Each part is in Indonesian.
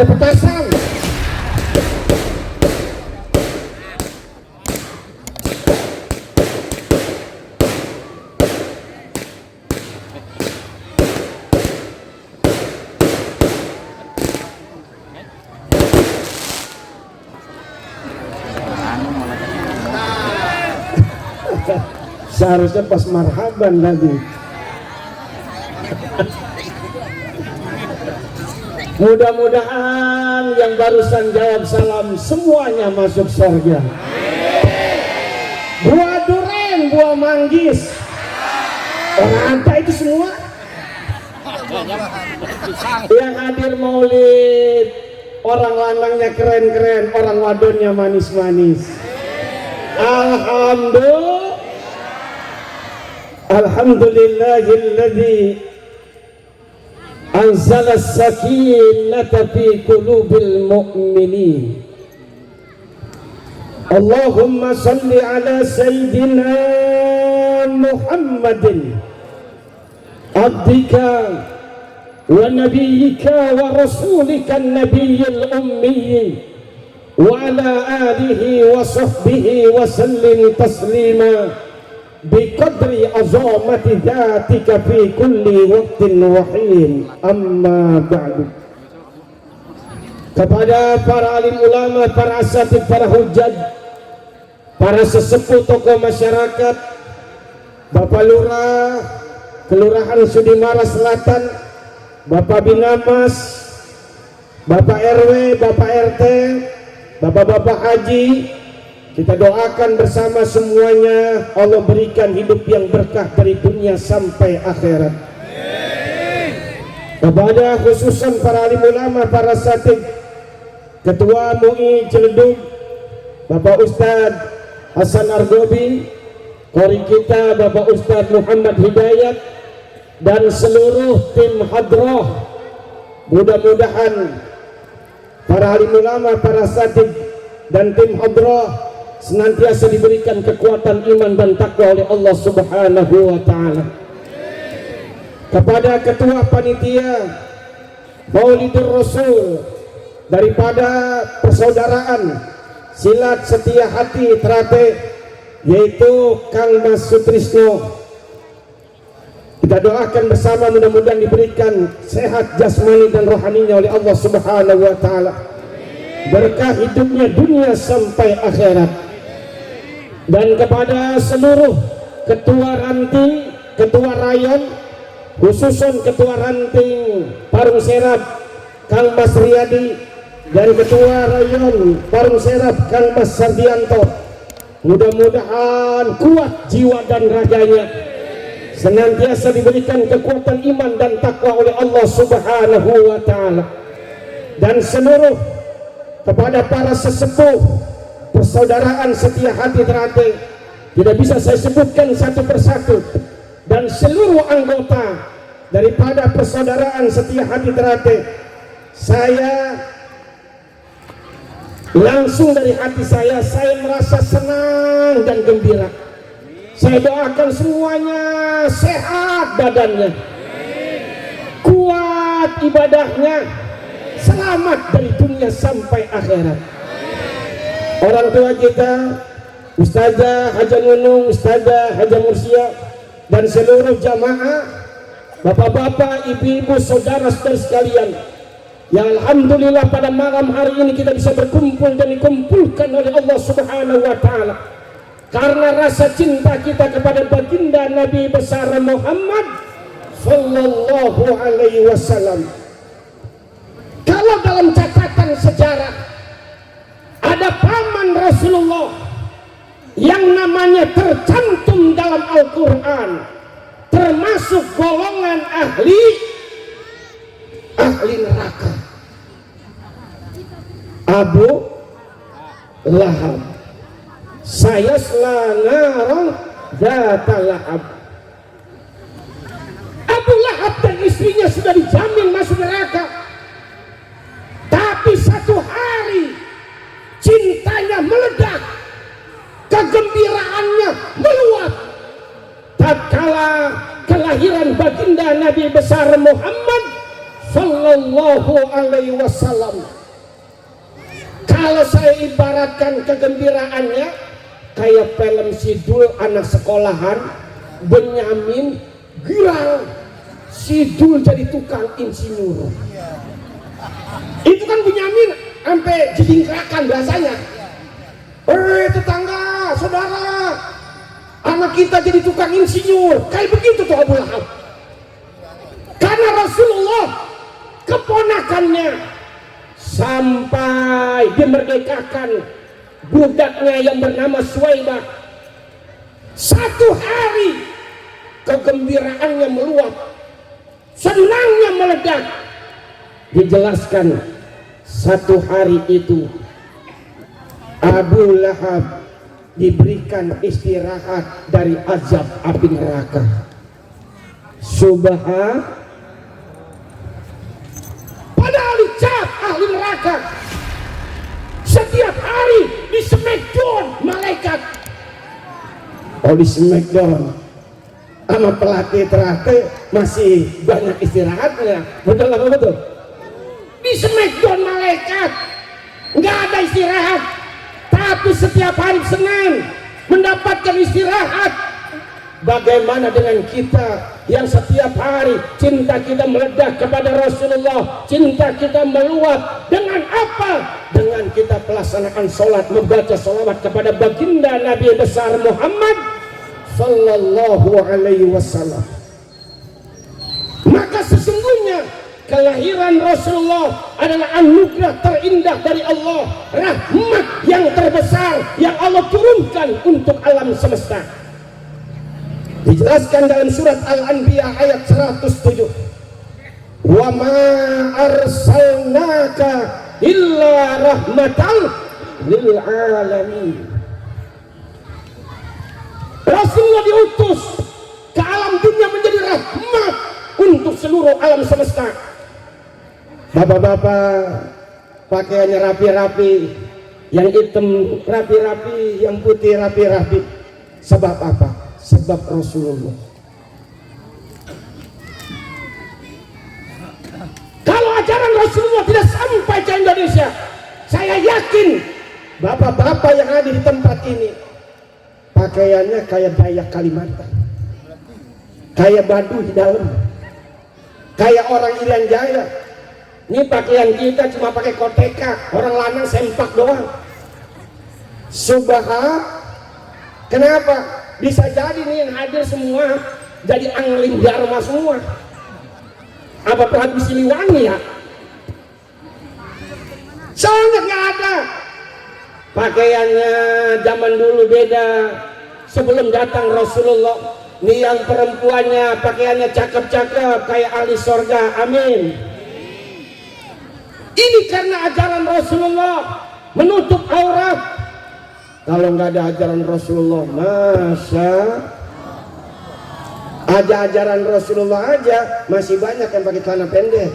Ada petasan. Seharusnya pas marhaban tadi. Mudah-mudahan yang barusan jawab salam semuanya masuk surga. Buah duren, buah manggis, orang anta itu semua. Yang hadir maulid, orang lanangnya keren-keren, orang wadonnya manis-manis. Alhamdulillahilladzi anzala as-sakinata fi qulubil mu'minin. Allahumma salli ala sayyidina Muhammadin abdika wa nabiyyika wa rasulika an-nabiyyil ummi wa ala alihi wa sahbihi wa sallim taslima biqadri azamati dhatika fi kulli waqtin wa hin. Amma ba'du. Kepada para alim ulama, para asatidz, para hujjah, para sesepuh tokoh masyarakat, Bapak Lurah Kelurahan Sudimara Selatan, Bapak Binamas, Bapak RW, Bapak RT, Bapak-bapak haji, kita doakan bersama semuanya Allah berikan hidup yang berkah dari dunia sampai akhirat. Kepada khususan para alim ulama, para asatidz, Ketua MUI Ciledug, Bapak Ustadz Hasan Argobi, Qori kita Bapak Ustadz Muhammad Hidayat, dan seluruh tim hadrah, mudah-mudahan para alim ulama, para asatidz dan tim hadrah senantiasa diberikan kekuatan iman dan takwa oleh Allah Subhanahu wa taala. Kepada ketua panitia Maulidur Rasul daripada persaudaraan Silat Setia Hati Trate, yaitu Kang Mas Sutrisno, kita doakan bersama mudah-mudahan diberikan sehat jasmani dan rohaninya oleh Allah Subhanahu wa taala, berkah hidupnya dunia sampai akhirat. Dan kepada seluruh ketua ranting, ketua rayon, khususan ketua ranting Parung Serap Kang Mas Riyadi, dan ketua rayon Parung Serap Kang Mas Sardianto, mudah-mudahan kuat jiwa dan raganya, senantiasa diberikan kekuatan iman dan takwa oleh Allah Subhanahu wa taala. Dan seluruh kepada para sesepuh persaudaraan Setia Hati Trate, tidak bisa saya sebutkan satu persatu, dan seluruh anggota daripada persaudaraan Setia Hati Trate, saya langsung dari hati saya merasa senang dan gembira. Saya doakan semuanya sehat badannya, kuat ibadahnya, selamat dari dunia sampai akhirat. Orang tua kita, Ustazah Haja Nunung, Ustazah Haja Mursia, dan seluruh jamaah, bapak-bapak, ibu-ibu, saudara-saudara sekalian, yang alhamdulillah pada malam hari ini kita bisa berkumpul dan dikumpulkan oleh Allah Subhanahu wa taala karena rasa cinta kita kepada baginda Nabi besar Muhammad sallallahu alaihi wasallam. Kalau dalam catatan sejarah ada paman Rasulullah yang namanya tercantum dalam Al-Quran, termasuk golongan ahli neraka, Abu Lahab. Sayasla naran dzata lahab. Abu Lahab dan istrinya sudah dijamin masuk neraka, tapi satu hari cintanya meledak, kegembiraannya meluap tatkala kelahiran baginda Nabi besar Muhammad sallallahu Sallallahu alaihi wasallam. Kalau saya ibaratkan kegembiraannya kayak film Sidul anak sekolahan, Benyamin girang, Sidul jadi tukang insinyur. Itu kan Benyamin sampai jedingkrakan bahasanya. Tetangga, saudara, anak kita jadi tukang insinyur. Kayak begitu tuh Abu Lahab. Karena Rasulullah keponakannya sampai dimerdekakan budaknya yang bernama Suwaibah. Satu hari kegembiraannya meluap, senangnya meledak. Dijelaskan satu hari itu Abu Lahab diberikan istirahat dari azab api neraka. Padahal dicap ahli neraka setiap hari di smackdown malaikat. Oh, di smackdown sama pelatih terakhir masih banyak istirahatnya. Betul apa betul? Di smackdown malaikat nggak ada istirahat, tapi setiap hari Senin mendapatkan istirahat. Bagaimana dengan kita yang setiap hari cinta kita meledak kepada Rasulullah, cinta kita meluap? Dengan apa? Dengan kita pelaksanaan sholat, membaca sholawat kepada baginda Nabi besar Muhammad Sallallahu alaihi wasallam. Maka sesungguhnya kelahiran Rasulullah adalah anugerah terindah dari Allah, rahmat yang terbesar yang Allah turunkan untuk alam semesta. Dijelaskan dalam surat Al-Anbiya ayat 107. Wa ma arsalnaka illa rahmatan lil alamin. Rasulullah diutus ke alam dunia menjadi rahmat untuk seluruh alam semesta. Bapak-bapak pakaiannya rapi-rapi, yang hitam rapi-rapi, yang putih rapi-rapi. Sebab apa? Sebab Rasulullah. Kalau ajaran Rasulullah tidak sampai ke Indonesia, saya yakin bapak-bapak yang ada di tempat ini pakaiannya kayak Dayak Kalimantan, kayak Baduy di dalam, kayak orang Irian Jaya. Ini pakaian kita cuma pakai koteka, orang lanang sempak doang. Kenapa? Bisa jadi nih yang hadir semua jadi angling Dharma semua. Apa Prabu Siliwangi ya? Soalnya nggak ada. Pakaiannya zaman dulu beda. Sebelum datang Rasulullah, nih yang perempuannya pakaiannya cakep-cakep kayak ahli sorga. Amin. Ini karena ajaran Rasulullah menutup aurat. Kalau nggak ada ajaran Rasulullah, masa ada ajaran Rasulullah aja masih banyak yang pakai celana pendek.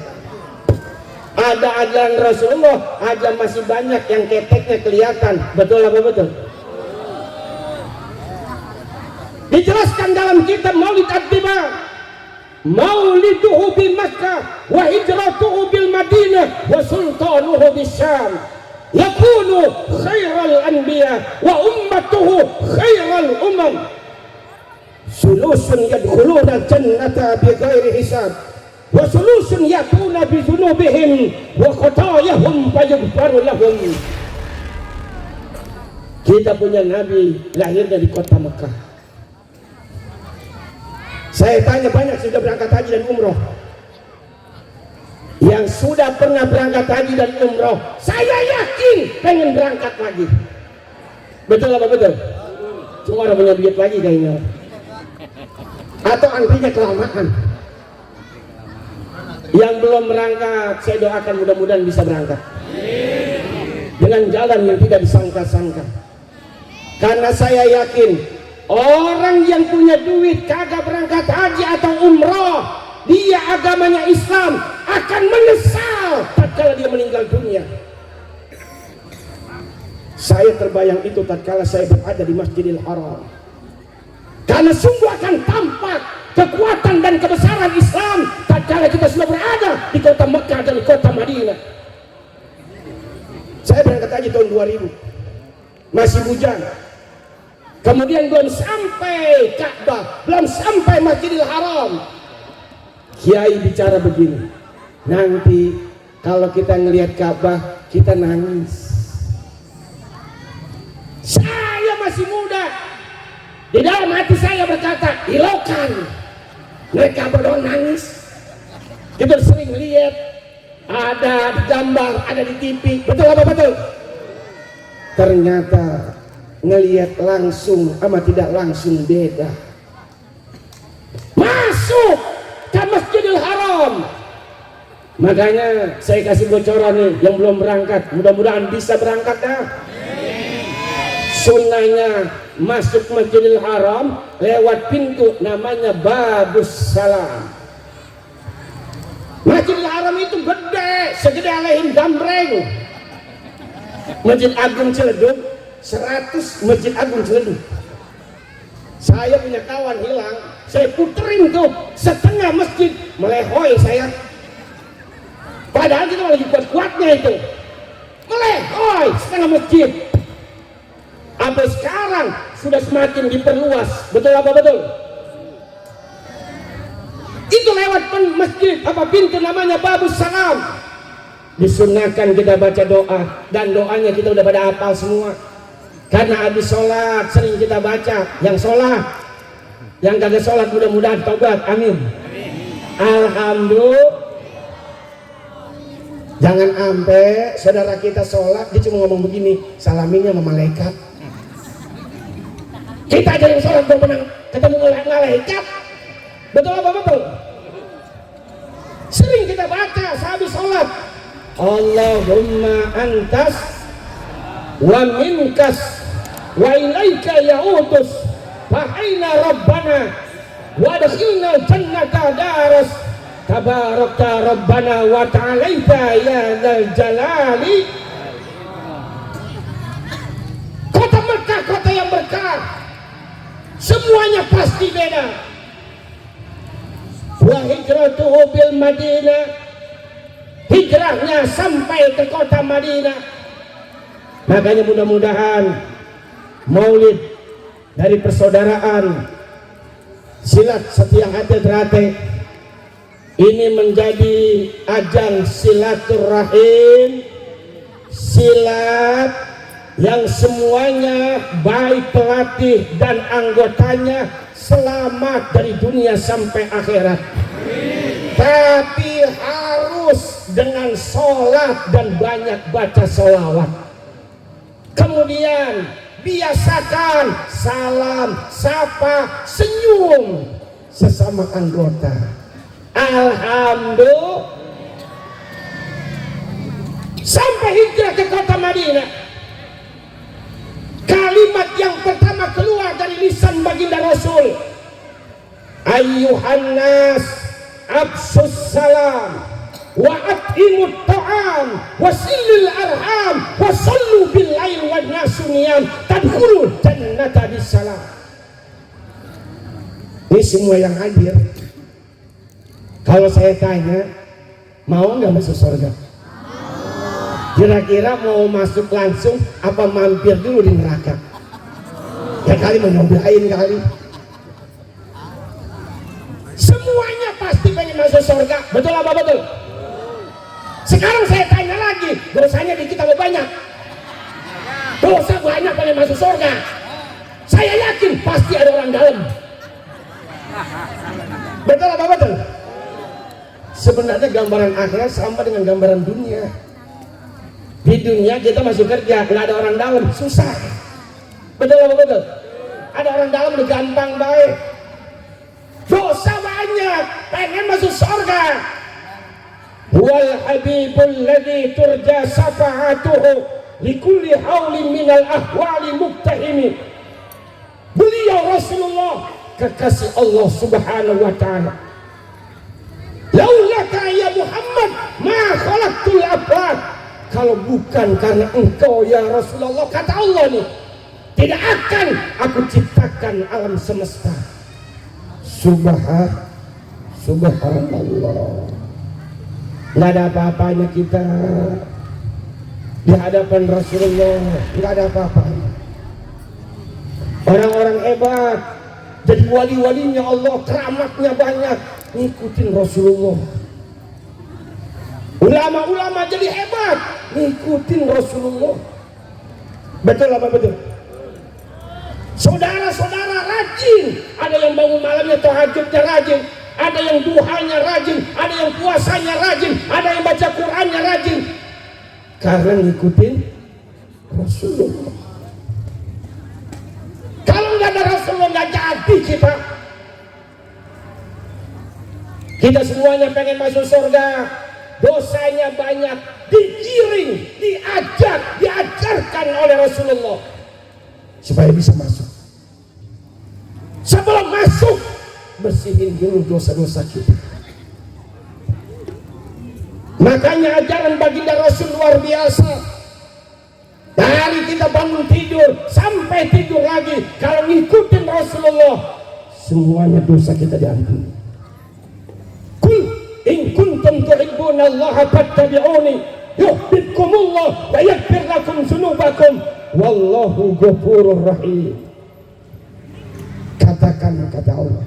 Ada ajaran Rasulullah aja masih banyak yang keteknya kelihatan. Betul apa betul? Dijelaskan dalam kitab Maulid At-Tiba, Mauliduhu bi Makkah wa hijratuhu bil Madinah wa sultanuhu bis Syam. Yakunu khairal anbiya wa ummatuhu khairal umam. Sulusun yadkhuluna jannata bi ghairi hisab wa sulusun yatuna bi dzunubihim wa khatayahum fayaghfaru lahum. Kita punya nabi lahir dari kota Mekah. Saya tanya banyak sudah berangkat haji dan umroh. Yang sudah pernah berangkat haji dan umroh, saya yakin pengen berangkat lagi. Betul apa betul? Cuma orang punya duit lagi kayaknya. Atau antrinya kelamaan. Yang belum berangkat, saya doakan mudah-mudahan bisa berangkat dengan jalan yang tidak disangka-sangka. Karena saya yakin orang yang punya duit kagak berangkat haji atau umroh, dia agamanya Islam, akan menyesal tatkala dia meninggal dunia. Saya terbayang itu tatkala saya berada di Masjidil Haram. Karena sungguh akan tampak kekuatan dan kebesaran Islam tatkala kita sudah berada di kota Mekah dan kota Madinah. Saya berangkat haji tahun 2000, masih bujang. Kemudian belum sampai Ka'bah, belum sampai Masjidil Haram. Kiai bicara begini, nanti kalau kita ngelihat Ka'bah kita nangis. Saya masih muda, di dalam hati saya berkata, hilaukan mereka berdua nangis. Kita sering lihat ada di gambar, ada di TV, betul apa betul? Ternyata ngelihat langsung sama tidak langsung beda. Masuk ke Masjidil Haram. Makanya saya kasih bocoran nih yang belum berangkat, mudah-mudahan bisa berangkat dah. Sunnahnya masuk Masjidil Haram lewat pintu namanya Babus Salam. Masjidil Haram itu gede, segede Alehin Gambreng. Masjid Agung Ciledug 100 Masjid Agung Ciledug. Saya punya kawan hilang, saya puterin tuh setengah masjid, melehoi saya. Padahal kita lagi kuat-kuatnya itu, melehoi setengah masjid. Sampai sekarang sudah semakin diperluas, betul apa betul? Itu lewat masjid apa pintu namanya Babus Salam. Disunahkan kita baca doa, dan doanya kita udah pada hafal semua. Karena habis sholat sering kita baca. Yang sholat, yang kagak sholat mudah-mudahan tobat, amin. Alhamdulillah. Jangan sampai saudara kita sholat dia cuma ngomong begini, salaminnya sama malaikat. Kita aja yang sholat belum pernah ketemu malaikat, betul apa betul? Sering kita baca sehabis sholat, Allahumma antas wa minkas wa ilaika ya'udus fahaina rabbana wa dakhilna jannata daras tabarakta rabbana wa ta'alaita ya dzal jalali. Kota Mekah kota yang berkah, semuanya pasti beda. Wa hijratuhu bil Madinah, hijrahnya sampai ke kota Madinah. Makanya mudah-mudahan maulid dari persaudaraan silat setia hati terate ini menjadi ajang silaturahim, silat yang semuanya baik pelatih dan anggotanya selamat dari dunia sampai akhirat. Tapi harus dengan sholat dan banyak baca sholawat. Kemudian biasakan salam, sapa, senyum sesama anggota. Alhamdulillah. Sampai hijrah ke kota Madinah, kalimat yang pertama keluar dari lisan baginda Rasul, ayyuhan nas absus salam wa at'imut ta'am wa silil arham wa sallu bil lail wa nasu niyam tadkhulul jannata bisalam. Ini semua yang hadir, kalau saya tanya mau nggak masuk surga? Kira-kira mau masuk langsung apa mampir dulu di neraka? Ya kali mau nyobain kali. Semuanya pasti pengen masuk surga, betul apa betul? Sekarang saya tanya lagi, dosanya di kita banyak. Dosa banyak pengen masuk surga. Saya yakin pasti ada orang dalam. Betul apa betul? Sebenarnya gambaran akhirat sama dengan gambaran dunia. Di dunia kita masuk kerja, nggak ada orang dalam, susah. Betul apa betul? Ada orang dalam udah gampang baik. Dosa banyak, pengen masuk surga. Wal habibul ladzi turja safa'atuhu likulli haulin minal ahwali muktahimi. Beliau Rasulullah kekasih Allah Subhanahu wa taala. Laulaka ya Muhammad ma khalaqtul afaq. Kalau bukan karena engkau ya Rasulullah, kata Allah nih, tidak akan aku ciptakan alam semesta. Subhanallah. Nggak ada apa-apanya kita di hadapan Rasulullah, nggak ada apa-apanya. Orang-orang hebat jadi wali-walinya Allah, keramatnya banyak, ngikutin Rasulullah. Ulama-ulama jadi hebat, ngikutin Rasulullah. Betul apa betul? Saudara-saudara rajin, ada yang bangun malamnya tahajudnya rajin, ada yang duhanya rajin, ada yang puasanya rajin, ada yang baca Qur'annya rajin, karena ngikutin Rasulullah. Kalau nggak ada Rasulullah nggak jadi kita. Kita semuanya pengen masuk surga, dosanya banyak, digiring, diajarkan oleh Rasulullah supaya bisa masuk. Sebelum masuk, bersihin dulu dosa-dosa kita. Makanya ajaran baginda Rasul luar biasa. Dari kita bangun tidur sampai tidur lagi, kalau ngikutin Rasulullah, semuanya dosa kita diampuni. Qul in kuntum tuhibbuna Allah fattabi'uni yuhibbukumullah wa yaghfir lakum dzunubakum wallahu ghafurur rahim. Katakan kata Allah,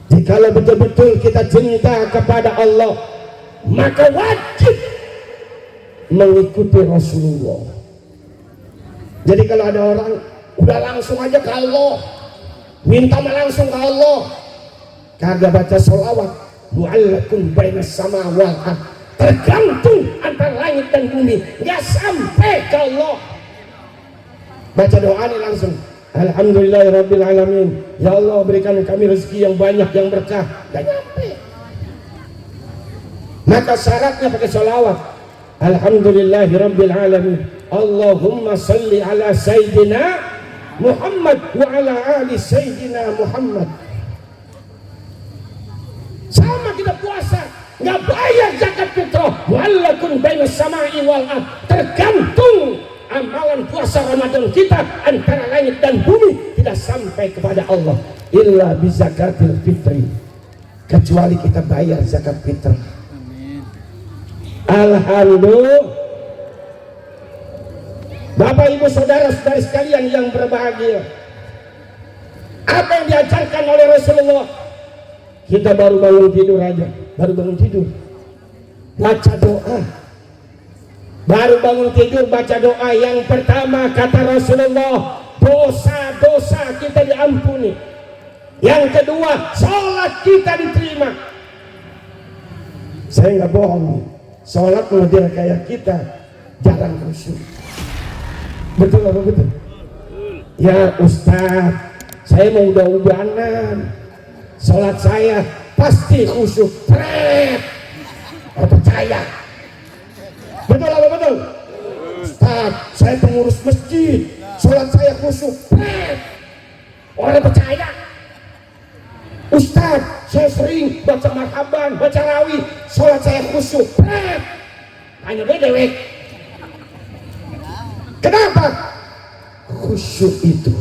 jikalau betul-betul kita cinta kepada Allah, maka wajib mengikuti Rasulullah. Jadi kalau ada orang udah langsung aja ke Allah, minta langsung ke Allah, kagak baca sholawat, mu'allakun bainas sama wal ard, tergantung antara langit dan bumi, nggak sampai ke Allah. Baca doa nih langsung, alhamdulillahirabbil alamin, ya Allah berikan kami rezeki yang banyak yang berkah, nggak nyampe. Maka syaratnya pakai sholawat, alhamdulillahirabbil alamin, Allahumma salli ala sayyidina Muhammad wa ala ali sayyidina Muhammad. Sama kita puasa, nggak bayar zakat fitrah, mu'allakun bainas sama'i wal ard, tergantung amalan puasa Ramadan kita antara langit dan bumi, tidak sampai kepada Allah illa bi zakatil fitri, kecuali kita bayar zakat fitrah. Alhamdulillah. Bapak ibu saudara-saudari sekalian yang berbahagia, apa yang diajarkan oleh Rasulullah? Kita baru bangun tidur aja, baru bangun tidur baca doa, baru bangun tidur baca doa. Yang pertama kata Rasulullah, dosa-dosa kita diampuni. Yang kedua, sholat kita diterima. Saya nggak bohong, sholat model kayak kita jarang khusyuk. Betul apa betul? Ya Ustaz, saya mau udah-udahan, sholat saya pasti khusyuk. Oh, percaya. Betul apa betul? Ustaz, saya pengurus masjid, sholat saya khusyuk. Orang percaya. Ustaz, saya sering baca marhaban, baca rawi, sholat saya khusyuk. Hanya bedewek. Kenapa? Khusyuk itu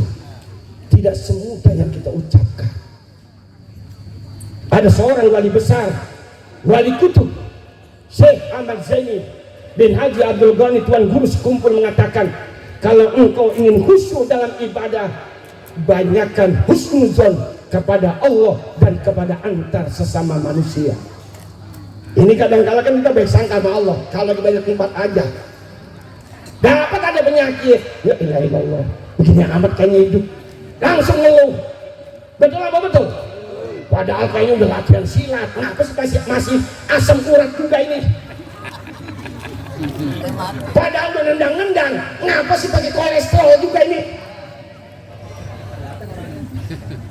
tidak semudah yang kita ucapkan. Ada seorang wali besar, wali kutub, Syekh Ahmad Zaini bin Haji Abdul Ghani Tuan Guru Sekumpul mengatakan, kalau engkau ingin khusyuk dalam ibadah, banyakkan husnuzon kepada Allah dan kepada antar sesama manusia. Ini kadang-kadang kan kita baik sangka sama Allah, kalau lagi banyak tempat aja dapat ada penyakit, ya ilah ilallah, begini amat kayaknya hidup, langsung ngeluh. Betul apa betul? Padahal kayaknya udah latihan silat, kenapa sih masih asam urat juga ini? Padahal udah nendang-nendang, kenapa sih pakai kolesterol juga ini?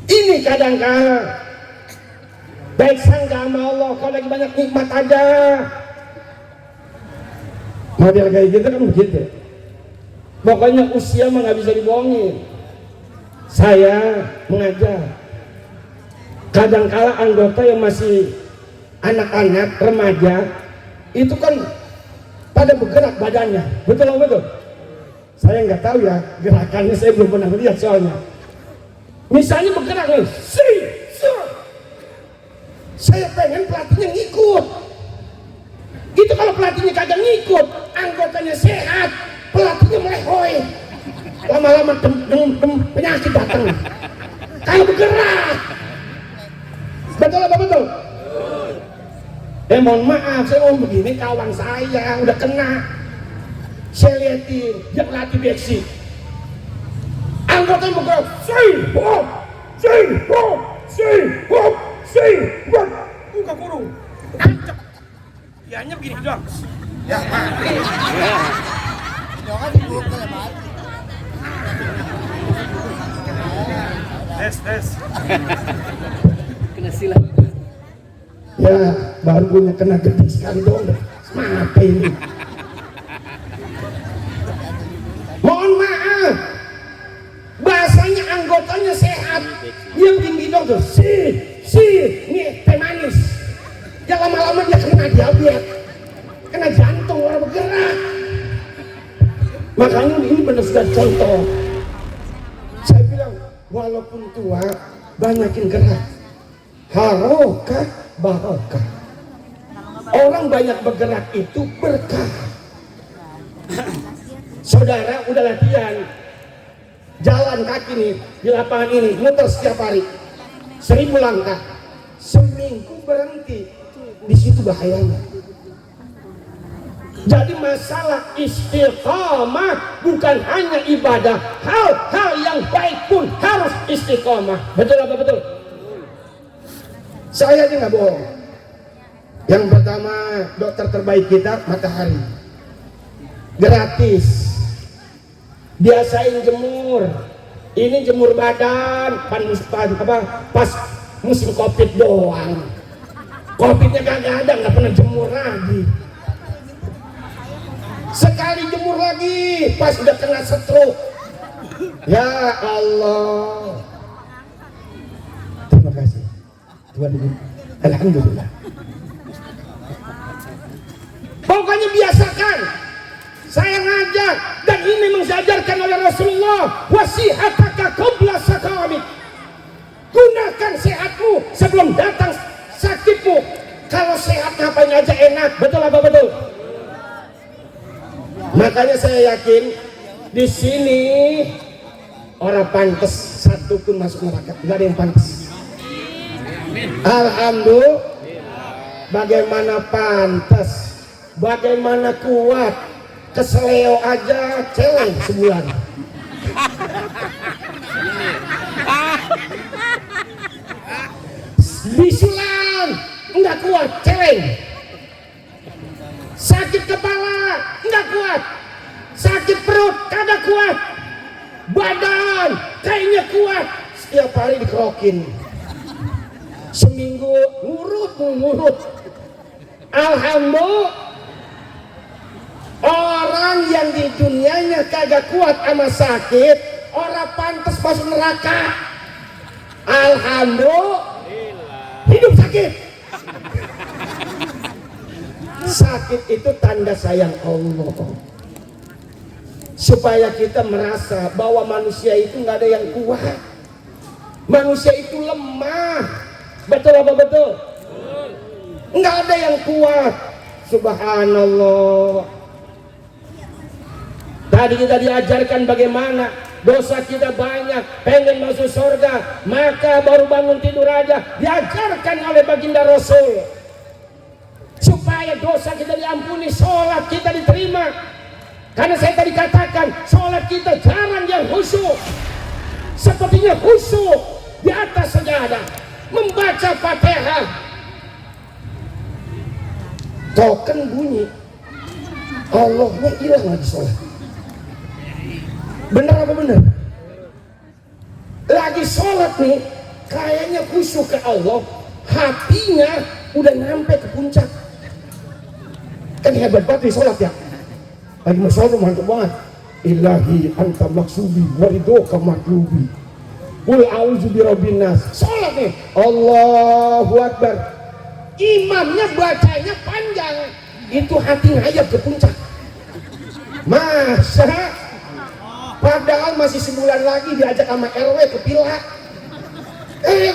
Ini kadang-kadang baik sangka sama Allah, kalau lagi banyak nikmat aja. Model kayak gitu kan begitu. Pokoknya usia mah nggak bisa dibohongin. Saya mengajar, kadang-kala anggota yang masih anak-anak remaja itu kan pada bergerak badannya, betul atau betul? Saya nggak tahu ya gerakannya, saya belum pernah lihat soalnya. Misalnya bergerak nih, Saya pengen pelatihnya ngikut. Gitu kalau pelatihnya kagak ngikut, anggotanya sehat, pelatihnya melehoi. Lama-lama penyakit datang. Kalau bergerak. Betul apa betul? Mohon maaf, saya ngomong begini, kawan saya udah kena. Saya liatin, dia pelatih beksi. Anggotanya bergerak, hop, hop. Buka kurung. Tancap. Dianya begini doang. Ya, tes. Kena silat. Ya, baru punya kena gede sekali dong. Mata ini. Mohon maaf. Bahasanya anggotanya sehat. Yang tinggi dong tuh. Nih teh manis. Ya lama-lama dia kena diabetes. Kena jantung orang bergerak. Makanya ini benar sudah contoh. Saya bilang, walaupun tua, banyakin gerak. Harokah, barokah. Orang banyak bergerak itu berkah. Saudara udah latihan jalan kaki nih di lapangan ini, muter setiap hari 1000 langkah, seminggu berhenti, di situ bahayanya. Jadi masalah istiqomah bukan hanya ibadah, hal-hal yang baik pun harus istiqomah. Betul apa betul? Saya aja nggak bohong. Yang pertama, dokter terbaik kita Matahari, gratis. Biasain jemur. Ini jemur badan, pas musim covid doang. Covidnya kagak ada, nggak pernah jemur lagi. Sekali jemur lagi, pas udah kena stroke. Ya Allah. Terima kasih. Tuhan, alhamdulillah. Pokoknya biasakan. Saya ngajak, dan ini memang diajarkan oleh Rasulullah. Wasihataka qabla sakamik. Gunakan sehatmu sebelum datang sakitmu. Kalau sehat ngapain aja enak. Betul apa betul? Makanya saya yakin di sini orang pantas satu pun masuk neraka, nggak ada yang pantas. Alhamdulillah. Bagaimana pantas, bagaimana kuat, keseleo aja celeng sebulan. Bisulan nggak kuat, celeng. Sakit kepala nggak kuat, sakit perut kagak kuat, badan kayaknya kuat, setiap hari dikerokin, seminggu ngurut. Alhamdulillah. Orang yang di dunianya kagak kuat sama sakit, orang pantas masuk neraka. Alhamdulillah. Hidup sakit. Sakit itu tanda sayang Allah. Supaya kita merasa bahwa manusia itu nggak ada yang kuat. Manusia itu lemah. Betul apa betul? Nggak ada yang kuat. Subhanallah. Tadi kita diajarkan bagaimana dosa kita banyak, pengen masuk surga, maka baru bangun tidur aja diajarkan oleh baginda Rasul. Supaya dosa kita diampuni, sholat kita diterima. Karena saya tadi katakan, sholat kita jarang yang khusyuk. Sepertinya khusyuk di atas sajadah, membaca Fatihah. Token bunyi, Allahnya hilang lagi sholat. Bener apa bener? Lagi sholat nih, kayaknya khusyuk ke Allah, hatinya udah nyampe ke puncak. Kan hebat banget nih sholat ya. Lagi mau sholat mantap banget. Ilahi anta maksubi waridoka matlubi. Qul a'udzu birabbin nas. Sholat nih, Allahu Akbar. Imamnya bacanya panjang, itu hati ngayap ke puncak. Masa padahal masih sebulan lagi diajak sama RW ke Pila,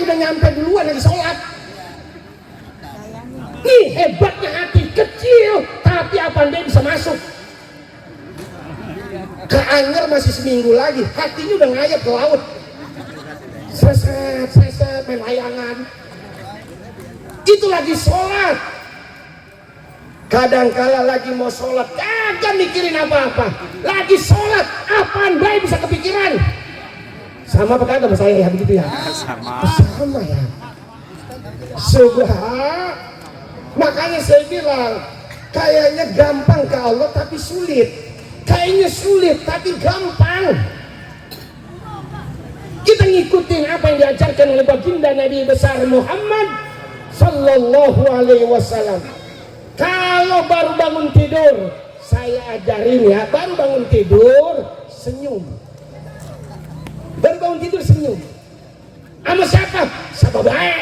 udah nyampe duluan lagi sholat. Nih hebatnya hati kecil, tapi apa dia bisa masuk ke Anyer masih seminggu lagi, hatinya udah ngayap ke laut. Seset main layangan. Itu lagi sholat. Kadangkala lagi mau sholat kagak mikirin apa-apa, lagi sholat apaan baik bisa kepikiran. Sama apa kagak sama saya ya begitu ya? Sama ya. Subhan. Makanya saya bilang kayaknya gampang ke Allah tapi sulit. Kayaknya sulit tapi gampang. Kita ngikutin apa yang diajarkan oleh baginda Nabi besar Muhammad Sallallahu Alaihi Wasallam. Kalau baru bangun tidur, saya ajarin ya, baru bangun tidur senyum. Baru bangun tidur senyum. Sama siapa? Sama baik.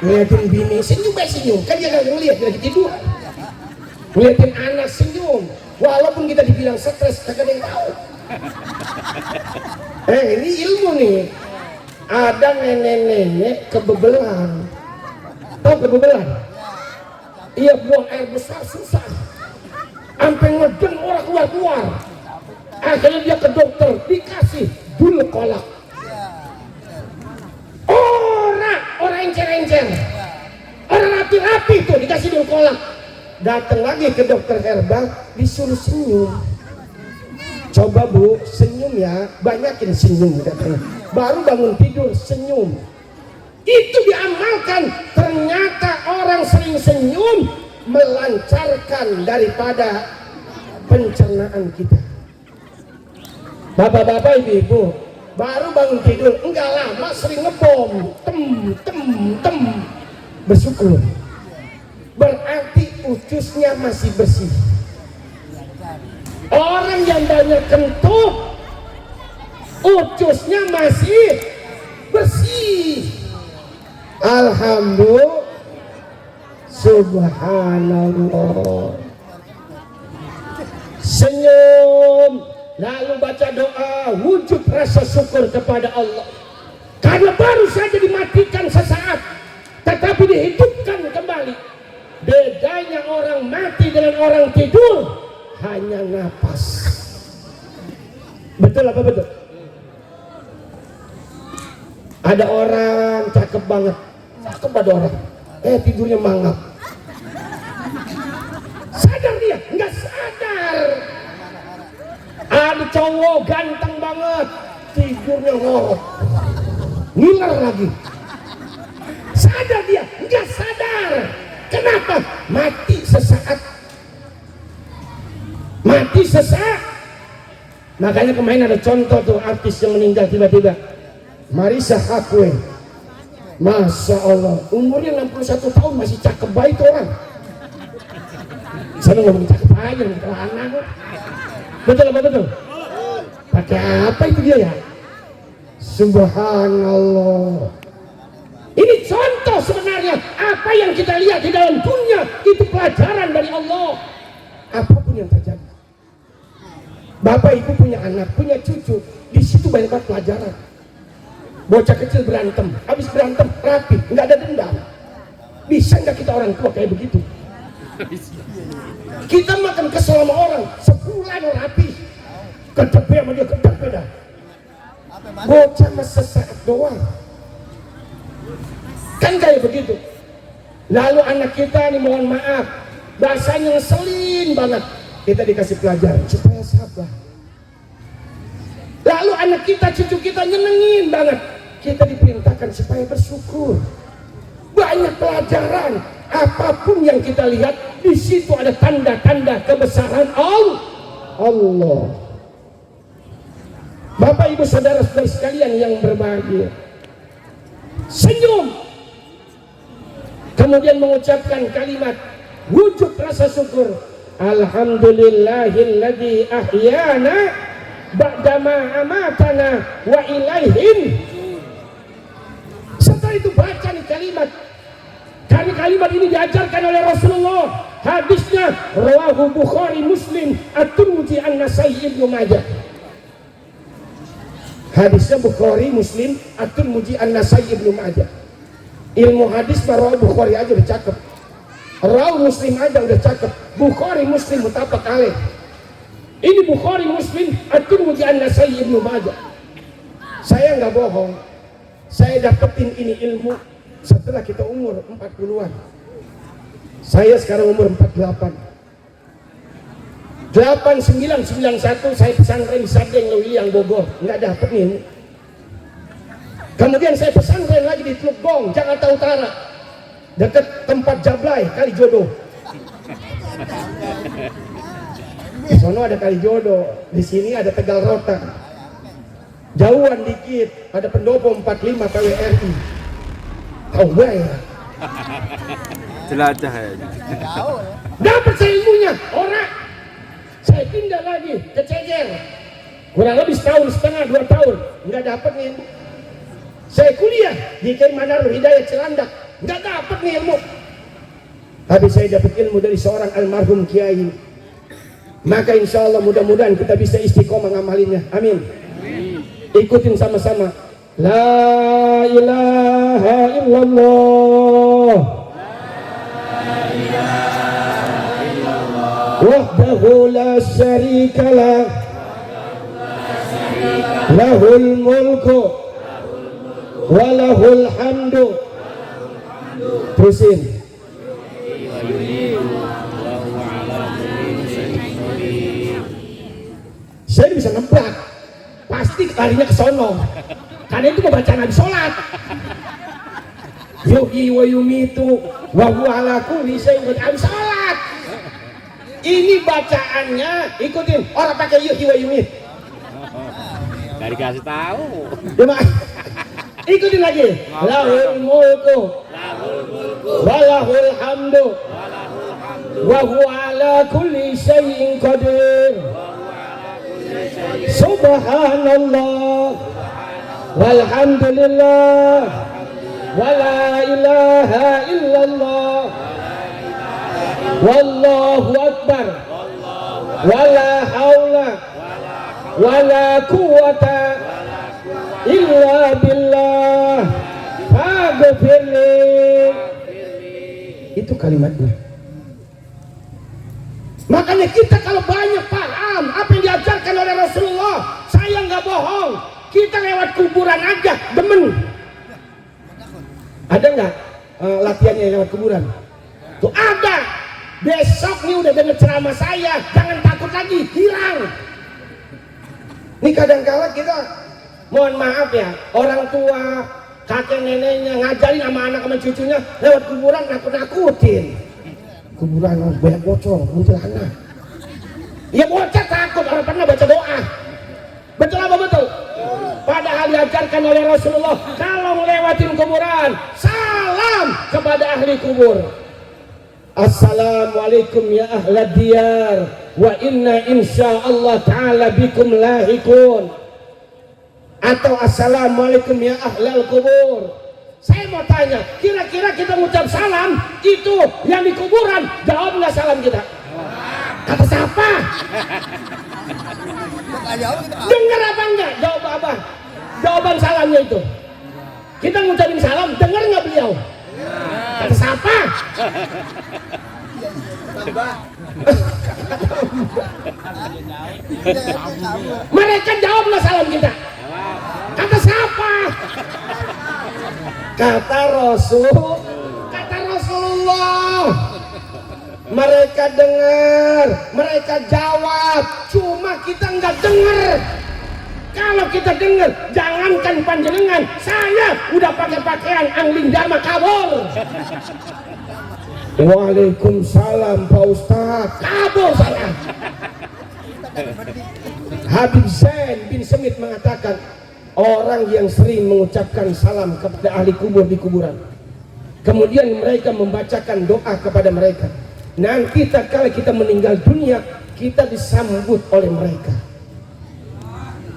Ngeliatin bini senyum, baik senyum. Kan dia gak ngeliat, dia lagi tidur. Ngeliatin anak senyum. Walaupun kita dibilang stres, kagak ada yang tahu. Ini ilmu nih. Ada nenek-nenek kebebelan. Tahu kebebelan? Iya, buang air besar susah, sampai ngedeng orang keluar. Akhirnya dia ke dokter, dikasih dulu kolak. Orang encer-encer, orang rapi-rapi tuh dikasih dulu kolak. Datang lagi ke dokter herbal, disuruh senyum. Coba Bu, senyum ya, banyakin senyum katanya. Baru bangun tidur senyum. Itu diamalkan. Ternyata orang sering senyum melancarkan daripada pencernaan kita. Bapak-bapak, ibu-ibu, baru bangun tidur enggak lama sering ngebom, tem. Bersyukur, berarti ususnya masih bersih. Orang yang banyak kentut, ususnya masih bersih. Alhamdulillah, subhanallah. Senyum, lalu baca doa, wujud rasa syukur kepada Allah. Karena baru saja dimatikan sesaat, tetapi dihidupkan kembali. Bedanya orang mati dengan orang tidur hanya napas. Betul apa betul? Ada orang cakep banget, cakep ada orang, tidurnya mangap. Sadar dia? Nggak sadar. Ada cowok ganteng banget, tidurnya ngorok, ngiler lagi. Sadar dia? Nggak sadar. Kenapa? Mati sesaat. Mati sesaat. Makanya kemarin ada contoh tuh artis yang meninggal tiba-tiba. Marissa Haque, Masya Allah, umurnya 61 tahun masih cakep baik orang. Saya ngomong cakep aja, anak. Betul apa betul? Pakai apa itu dia ya? Subhanallah. Ini contoh sebenarnya apa yang kita lihat di dalam dunia itu pelajaran dari Allah. Apapun yang terjadi, Bapak Ibu punya anak, punya cucu, di situ banyak banget pelajaran. Bocah kecil berantem, habis berantem rapi, nggak ada dendam. Bisa nggak kita orang tua kayak begitu? Kita makan kesel sama orang, sebulan rapi, kedep sama dia, kedep beda. Bocah mas sesaat doang, kan kayak begitu. Lalu anak kita nih mohon maaf, bahasanya ngeselin banget, kita dikasih pelajaran supaya sabar. Lalu anak kita, cucu kita nyenengin banget, kita diperintahkan supaya bersyukur. Banyak pelajaran. Apapun yang kita lihat, di situ ada tanda-tanda kebesaran Allah. Bapak Ibu saudara-saudara sekalian yang berbahagia, senyum, kemudian mengucapkan kalimat wujud rasa syukur. Alhamdulillahilladzi ahyana ba'dama amatana wa ilaihin. Setelah itu baca nih kalimat. Karena kalimat ini diajarkan oleh Rasulullah. Hadisnya rawahu Bukhari, Muslim, At-Tirmidzi, An-Nasai, Ibnu Majah. Hadisnya Bukhari, Muslim, At-Tirmidzi, An-Nasai, Ibnu Majah. Ilmu hadis baru Bukhari aja udah cakep. Rawi Muslim aja udah cakep, Bukhari Muslim betapa kali. Ini Bukhari Muslim, At-Tirmidzi, An-Nasai, Ibnu Majah. Saya nggak bohong, saya dapetin ini ilmu setelah kita umur 40-an. Saya sekarang umur 48. 8991 saya pesantren di Sadeng Lewiliang Bogor, nggak dapet nih ilmu. Kemudian saya pesantren lagi di Teluk Gong, Jakarta Utara, dekat tempat Jablay, Kali Jodoh. Di sono ada Kali Jodoh, di sini ada Tegal Rotan. Jauhan dikit, ada Pendopo 45 KWRI. Tahu gue ya? Jelajah ya. Dapat saya ilmunya, orang. Saya pindah lagi ke Ceger. Kurang lebih setahun setengah, 2 tahun, nggak dapat nih ilmu. Saya kuliah di Kiai Manarul Hidayat Cilandak, nggak dapat nih ilmu. Tapi saya dapat ilmu dari seorang almarhum kiai. Maka insya Allah mudah-mudahan kita bisa istiqomah ngamalinnya. Amin. Ikutin sama-sama. La ilaha illallah. Wahdahu la syarika lah. Lahul mulku walahul hamdu. Terusin. Saya bisa nebak, pasti larinya ke sono, karena itu bacaan habis sholat. Yuhyi wa yumitu wa huwa ala kulli syai'in qadir. Habis sholat. Ini bacaannya, ikutin. Orang pakai yuhyi wa yumit. Dari kasih tahu. Coba ikutin lagi. Lahul mulku walahul hamdu wa huwa ala kulli syai'in qadir. Subhanallah walhamdulillah wa la ilaha illallah wallahu akbar wa la haula wa la quwwata illa billah faghfirli. Itu kalimatnya. Makanya kita kalau banyak paham apa yang diajarkan oleh Rasulullah, saya nggak bohong, kita lewat kuburan aja demen. Ada nggak latihannya lewat kuburan? Tuh ada. Besok nih udah denger ceramah saya, jangan takut lagi, hilang. Ini kadang-kala kita, mohon maaf ya, orang tua, kakek neneknya ngajarin sama anak sama cucunya lewat kuburan nakut-nakutin. Kuburan banyak bocor, kuntilanak. Ya bocah takut, orang pernah baca doa. Betul apa betul? Padahal diajarkan oleh Rasulullah, kalau ngelewatin kuburan, salam kepada ahli kubur. Assalamualaikum ya ahlad diyar, wa inna insyaallah ta'ala bikum lahikun. Atau assalamualaikum ya ahlal kubur. Saya mau tanya, kira-kira kita mengucap salam itu yang di kuburan, jawab nggak salam kita? Kata siapa? Dengar apa enggak? Jawab apa? Jawaban salamnya itu. Kita ngucapin salam, dengar nggak beliau? Kata siapa? Mereka jawab nggak salam kita? Kata siapa? Kata Rasulullah. Mereka dengar, mereka jawab, cuma kita nggak dengar. Kalau kita dengar, jangankan panjenengan, saya udah pakai pakaian angling dharma kabur. Waalaikumsalam Pak Ustadz, kabur saya. Habib Zain bin Semit mengatakan, orang yang sering mengucapkan salam kepada ahli kubur di kuburan, kemudian mereka membacakan doa kepada mereka, nanti tatkala kita meninggal dunia, kita disambut oleh mereka.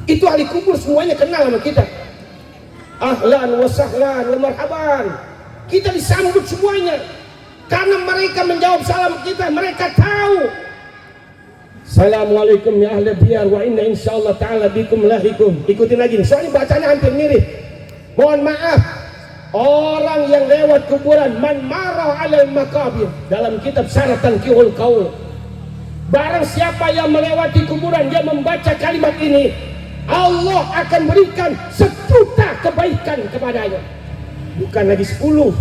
Itu ahli kubur semuanya kenal sama kita. Ahlan wa sahlan wa marhaban. Kita disambut semuanya karena mereka menjawab salam kita. Mereka tahu. Assalamualaikum ya ahli diyar wa inna insyaallah ta'ala bikum lahikum. Ikutin lagi, soalnya bacanya hampir mirip. Mohon maaf, orang yang lewat kuburan, man marah alal makabir, dalam kitab Syarah Tanqihul Qaul, barang siapa yang melewati kuburan dia membaca kalimat ini, Allah akan berikan 1 juta kebaikan kepadanya. Bukan lagi 10,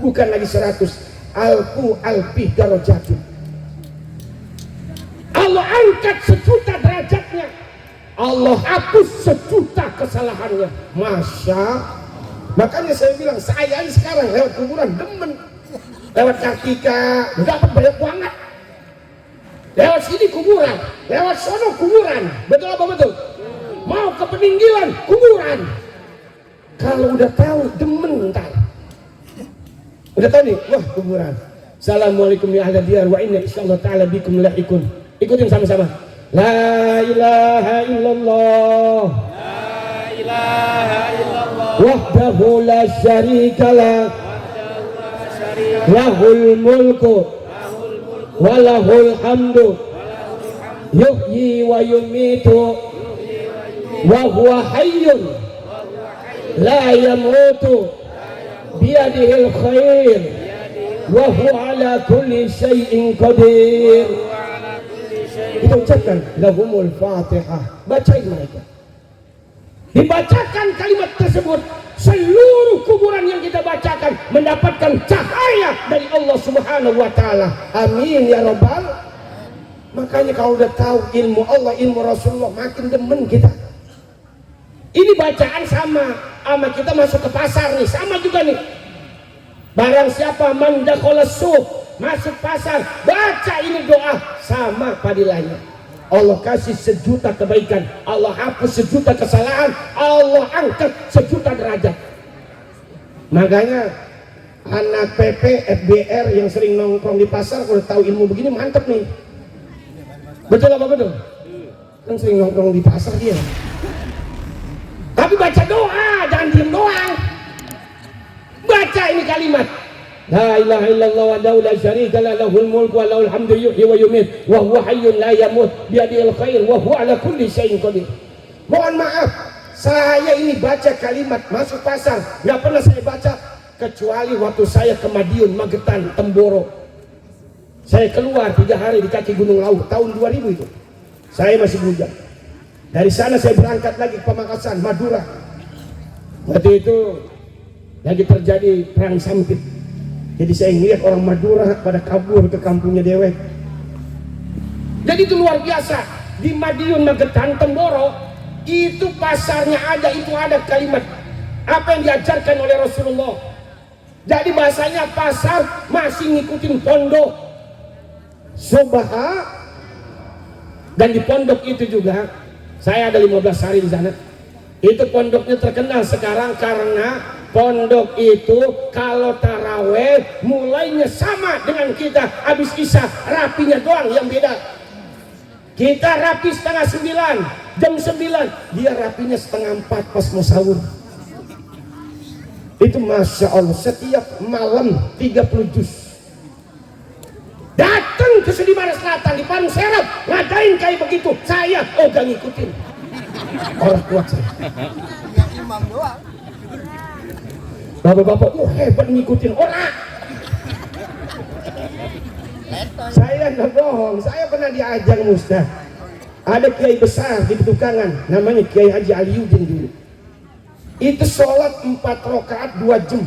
bukan lagi 100, alfi darajatin. Allah angkat 1 juta derajatnya, Allah hapus 1 juta kesalahannya. Makanya saya bilang, saya ini sekarang lewat kuburan demen, lewat Kartika dapat banyak banget, lewat sini kuburan, lewat sono kuburan, betul apa betul? Mau ke peninggilan kuburan, kalau udah tahu demen ntar, udah tahu nih, wah kuburan. Assalamualaikum ya ahla diyar wa inna insyaallah ta'ala bikum lahiqun. Ikutin sama-sama. La ilaha illallah, La ilaha illallah, wahdahu la syarika lah, lahul mulku wa lahul hamdu, yuhyi wa yumitu wa huwa hayyun la yamutu biyadihil khair wa huwa ala kulli syai'in qadir. Kita ucapkan lahumul fatihah, bacain mereka, dibacakan kalimat tersebut, seluruh kuburan yang kita bacakan mendapatkan cahaya dari Allah Subhanahu wa taala. Amin ya rabbal. Makanya kalau udah tahu ilmu Allah, ilmu Rasulullah, makin demen kita. Ini bacaan sama kita masuk ke pasar nih, sama juga nih. Barang siapa man dakhala suq, masuk pasar, baca ini doa, sama padilanya. Allah kasih 1 juta kebaikan, Allah hapus 1 juta kesalahan, Allah angkat 1 juta derajat. Makanya anak PP, FBR yang sering nongkrong di pasar, kalau tahu ilmu begini mantep nih. Betul apa betul? Kan sering nongkrong di pasar dia. Tapi baca doa, jangan diem doang. Baca ini kalimat, la ilaha illallah wa la syarika lah, lahul mulku wa lahul hamdu yuhyi wa yumiit wa huwa hayyun la yamut biyadihil khair wa huwa ala kulli syai'in qadir. Mohon maaf, saya ini baca kalimat masuk pasar nggak pernah saya baca kecuali waktu saya ke Madiun, Magetan, Temboro. Saya keluar 3 hari di kaki Gunung Lawu tahun 2000 itu. Saya masih bujang. Dari sana saya berangkat lagi ke Pamekasan, Madura. Waktu itu lagi terjadi perang Sampit. Jadi saya ngeliat orang Madura pada kabur ke kampungnya dewek. Jadi itu luar biasa. Di Madiun, Magetan, Temboro, itu pasarnya ada, itu ada kalimat apa yang diajarkan oleh Rasulullah. Jadi bahasanya pasar masih ngikutin pondok Subha. Dan di pondok itu juga, saya ada 15 hari di sana. Itu pondoknya terkenal sekarang karena pondok itu kalau taraweh mulainya sama dengan kita habis isya, rapinya doang yang beda. Kita rapi setengah 9, jam 9, dia rapinya setengah 4 pas mau sahur. Itu Masya Allah, setiap malam 30 juz. Datang ke Sudirman Selatan di Parung Serap, ngadain kayak begitu, saya gak ngikutin. Orang kuat saya. Imam doang. Bapak-bapak, hebat ngikutin orang. Saya nggak bohong, saya pernah diajak Ustaz. Ada kiai besar di Petukangan, namanya Kiai Haji Aliuddin dulu. Itu sholat 4 rakaat 2 jam.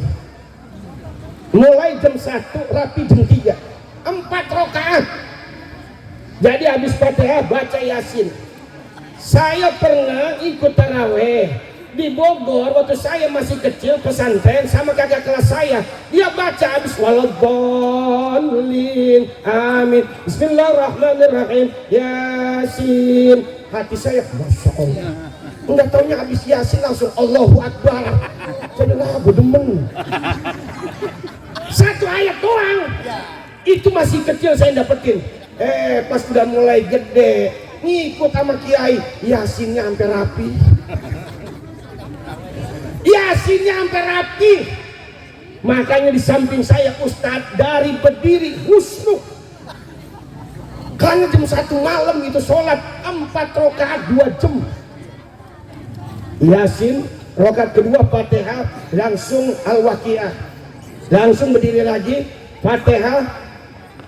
Mulai jam 1, rapi jam 3. 4 rakaat. Jadi habis Fatihah baca Yasin. Saya pernah ikut taraweh di Bogor waktu saya masih kecil, pesantren sama kakak kelas saya. Dia baca habis waladhdallin, amin, bismillahirrahmanirrahim, Yasin. Hati saya, Masya Allah. Enggak taunya habis Yasin langsung Allahu Akbar. Saya lagu demen. 1 ayat doang. Itu masih kecil saya dapetin. Pas udah mulai gede, ngikut sama kiai, Yasinnya hampir rapi. Yasinnya hampir rapi. Makanya di samping saya Ustadz dari berdiri husnuk. Karena jam 1 malam itu sholat 4 rakaat 2 jam. Yasin Rakaat kedua Fatihah, langsung Al-Waqiah. Langsung berdiri lagi Fatihah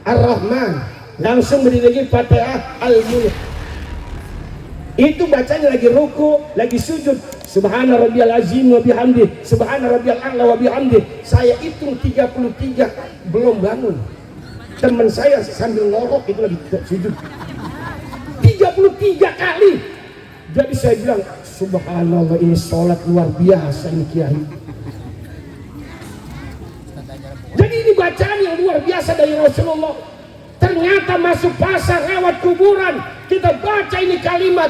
Ar-Rahman. Langsung berdiri lagi Fatihah Al-Mulk. Itu bacanya lagi ruku, lagi sujud. Subhana rabbiyal azim wa bihamdi, subhana rabbiyal a'la wa bihamdi. Saya hitung 33 belum bangun. Teman saya sambil ngorok itu lagi sujud 33 kali. Jadi saya bilang, subhanallah, ini sholat luar biasa ini Kiai. Jadi ini bacaan yang luar biasa dari Rasulullah. Ternyata masuk pasar lewat kuburan, kita baca ini kalimat,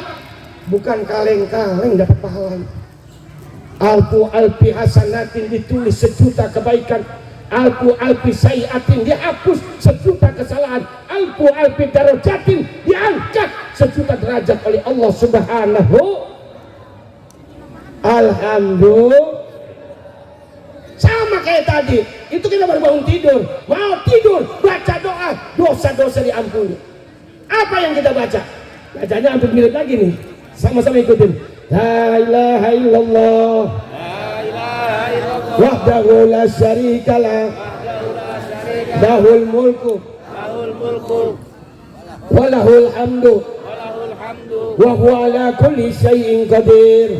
bukan kaleng-kaleng dapat pahala. Alfu alfi hasanatin ditulis 1 juta kebaikan, alfu alfi sayiatin dihapus 1 juta kesalahan, alfu alfi darajatin diangkat 1 juta derajat oleh Allah Subhanahu. Alhamdulillah. Sama kayak tadi, itu kita baru bangun tidur, mau tidur baca doa, dosa-dosa diampuni. Apa yang kita baca? Bacanya hampir mirip lagi nih, sama-sama ikutin. La ilaha illallah, wahdahu la syarikalah, lahul mulku walahul hamdu wa huwa ala kulli syai'in qadir,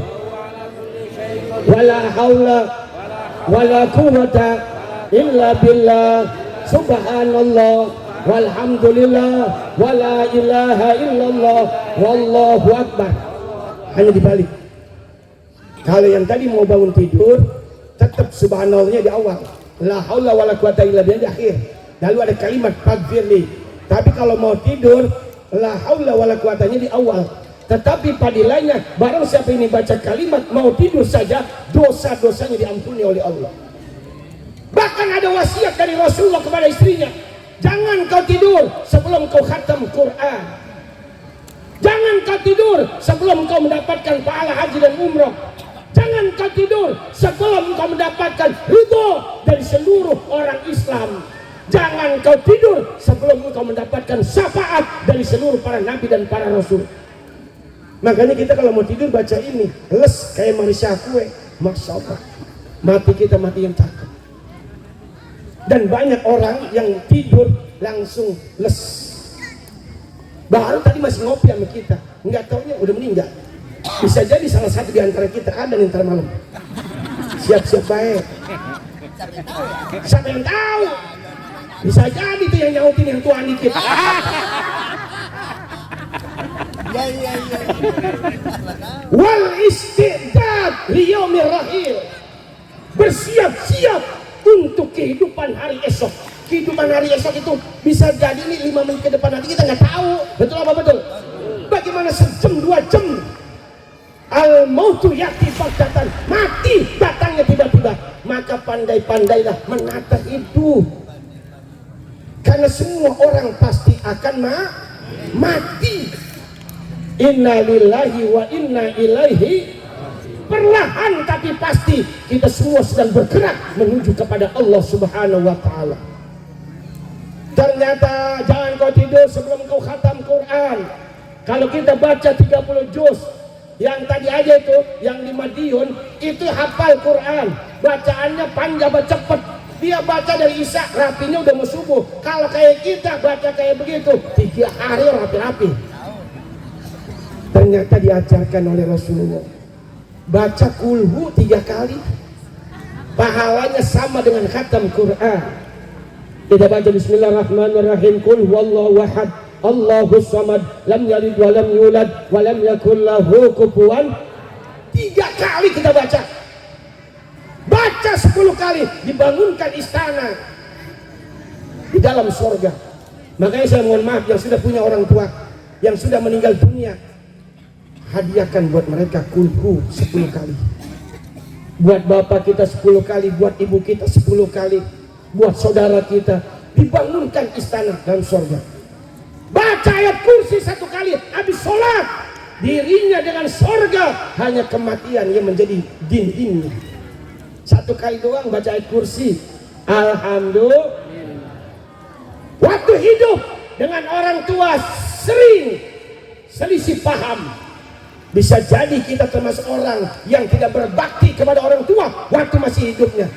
wala haula wala quwwata illa billah, subhanallah walhamdulillah wala ilaha illallah wallahu akbar. Hanya dibalik. Kalau yang tadi mau bangun tidur tetap subhanallahnya di awal, la haula wala quwwata illa billah di akhir, lalu ada kalimat faghfirli. Tapi kalau mau tidur la haula wala quwwatanya di awal. Tetapi padilanya, barang siapa ini baca kalimat mau tidur saja, dosa-dosanya diampuni oleh Allah. Bahkan ada wasiat dari Rasulullah kepada istrinya, jangan kau tidur sebelum kau khatam Quran. Jangan kau tidur sebelum kau mendapatkan pahala haji dan umrah. Jangan kau tidur sebelum kau mendapatkan ridho dari seluruh orang Islam. Jangan kau tidur sebelum kau mendapatkan syafaat dari seluruh para nabi dan para rasul. Makanya kita kalau mau tidur baca ini, les kayak Malaysia kue, masya Allah, mati kita mati yang cakep. Dan banyak orang yang tidur langsung les. Baru tadi masih ngopi sama kita, nggak taunya udah meninggal. Bisa jadi salah satu di antara kita ada yang ntar malam. Siap-siap baik. Siapa yang tahu? Bisa jadi tuh yang nyautin yang tua dikit. Ya. Wal istidad liyaumir rahil. Bersiap-siap untuk kehidupan hari esok. Kehidupan hari esok itu bisa jadi nih 5 menit ke depan, nanti kita nggak tahu. Betul apa betul? Bagaimana sejam 2 jam? Al mautu yati baghtatan, mati datangnya tiba-tiba. Maka pandai-pandailah menata hidup. Karena semua orang pasti akan mati. Inna lillahi wa inna ilaihi. Perlahan tapi pasti kita semua sedang bergerak menuju kepada Allah Subhanahu wa ta'ala. Ternyata jangan kau tidur sebelum kau khatam Quran. Kalau kita baca 30 juz, yang tadi aja itu yang di Madiun itu hafal Quran, bacaannya panjang cepet. Dia baca dari Isya, rapinya udah mau subuh. Kalau kayak kita baca kayak begitu 3 hari rapi-rapi. Ternyata diajarkan oleh Rasulullah, baca kulhu 3 kali pahalanya sama dengan khatam Quran. Kita baca bismillahirrahmanirrahim, qul huwallahu ahad Allahus samad lam yalid wa lam yulad wa lam yakul lahu kufuwan. 3 kali kita baca. Baca 10 kali dibangunkan istana di dalam surga. Makanya saya mohon maaf yang sudah punya orang tua yang sudah meninggal dunia, hadiahkan buat mereka kulhu 10 kali. Buat bapak kita 10 kali, buat ibu kita 10 kali, buat saudara kita, dibangunkan istana dalam surga. Baca ayat kursi 1 kali habis sholat, dirinya dengan surga, hanya kematian yang menjadi dindingnya. 1 kali doang baca ayat kursi, alhamdulillah. Waktu hidup dengan orang tua sering selisih paham, Bisa jadi kita termasuk orang yang tidak berbakti kepada orang tua waktu masih hidupnya.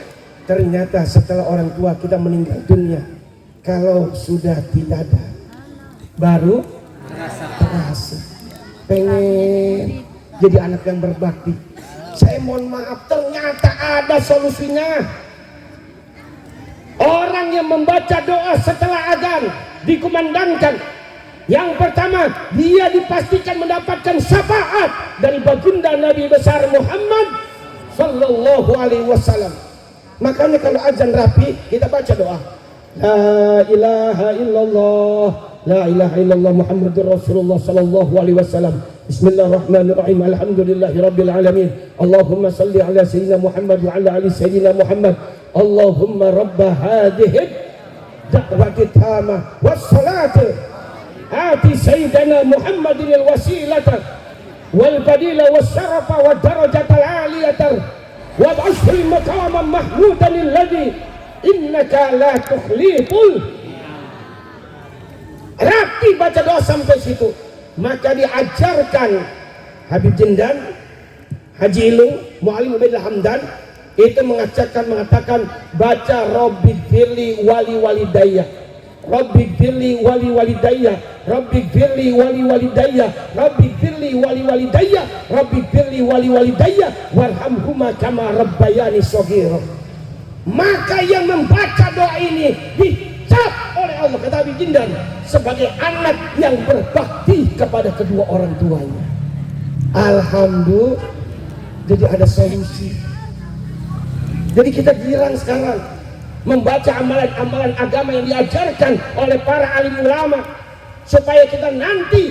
Ternyata setelah orang tua kita meninggal dunia, kalau sudah tidak ada, baru terasa pengen jadi anak yang berbakti. Saya mohon maaf, ternyata ada solusinya. Orang yang membaca doa setelah adzan dikumandangkan, yang pertama dia dipastikan mendapatkan syafaat dari baginda Nabi besar Muhammad sallallahu alaihi wasallam. Makanya kalau azan rapi kita baca doa, la ilaha illallah, la ilaha illallah Muhammadur Rasulullah sallallahu alaihi wasallam. Bismillahirrahmanirrahim. Alhamdulillahirabbil alamin. Allahumma salli ala sayyidina Muhammad wa ala ali sayyidina Muhammad. Allahumma rabb hadhihi da'wati tamah was salatu ati sayyidina Muhammadin al wasilata wal fadila was syarafa wad darajatal aliyata wa ba'athil maqaman mahmudan alladhi innaka la tukhliful. Rapi baca doa sampai situ, maka diajarkan Habib Jindan, Haji Ilung, Mu'alim Ubaidillah Hamdan itu mengatakan baca Rabbi firli wali walidayya, Rabbi firli wali walidayya, Rabbi firli wali walidayya, Rabbi firli wali walidayya, Rabbi firli wali walidayya warhamhuma kama rabbayani shaghira. Maka yang membaca doa ini dicap oleh Allah, kata Habib Jindan, sebagai anak yang berbakti kepada kedua orang tuanya. Alhamdulillah, jadi ada solusi. Jadi kita girang sekarang membaca amalan-amalan agama yang diajarkan oleh para alim ulama, supaya kita nanti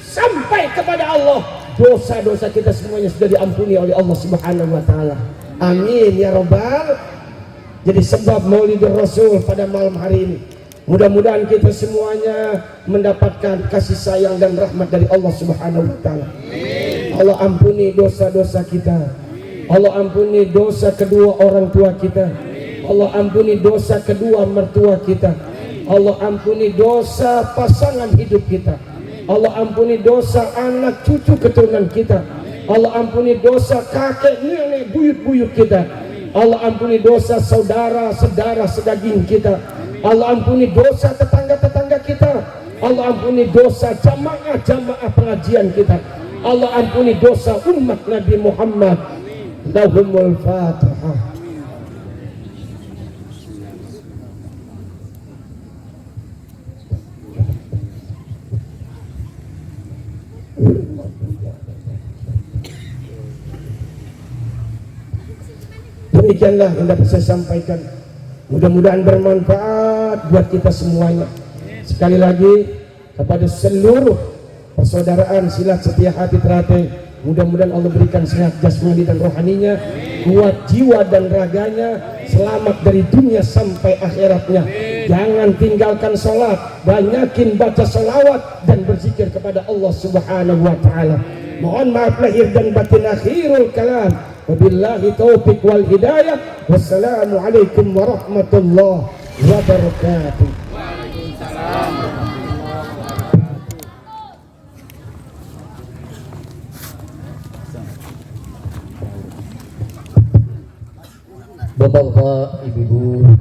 sampai kepada Allah, dosa-dosa kita semuanya sudah diampuni oleh Allah Subhanahu wa taala. Amin ya rabbal. Jadi sebab Maulidur Rasul pada malam hari ini, mudah-mudahan kita semuanya mendapatkan kasih sayang dan rahmat dari Allah Subhanahu wa taala. Allah ampuni dosa-dosa kita. Allah ampuni dosa kedua orang tua kita. Allah ampuni dosa kedua mertua kita. Allah ampuni dosa pasangan hidup kita. Allah ampuni dosa anak cucu keturunan kita. Allah ampuni dosa kakek nenek buyut-buyut kita. Allah ampuni dosa saudara-saudara sedaging kita. Allah ampuni dosa tetangga-tetangga kita. Allah ampuni dosa jamaah-jamaah pengajian kita. Allah ampuni dosa umat Nabi Muhammad. Lahumul Fatihah. Demikianlah yang dapat saya sampaikan. Mudah-mudahan bermanfaat buat kita semuanya. Sekali lagi kepada seluruh persaudaraan silat setia hati teratai, mudah-mudahan Allah berikan sehat jasmani dan rohaninya, kuat jiwa dan raganya, selamat dari dunia sampai akhiratnya. Jangan tinggalkan sholat, banyakin baca sholawat dan berzikir kepada Allah Subhanahu wa ta'ala. Mohon maaf lahir dan batin, akhirul kalam. Wabillahi taufiq wal hidayah. Wassalamualaikum warahmatullahi wabarakatuh. Bapak-bapak, ibu-ibu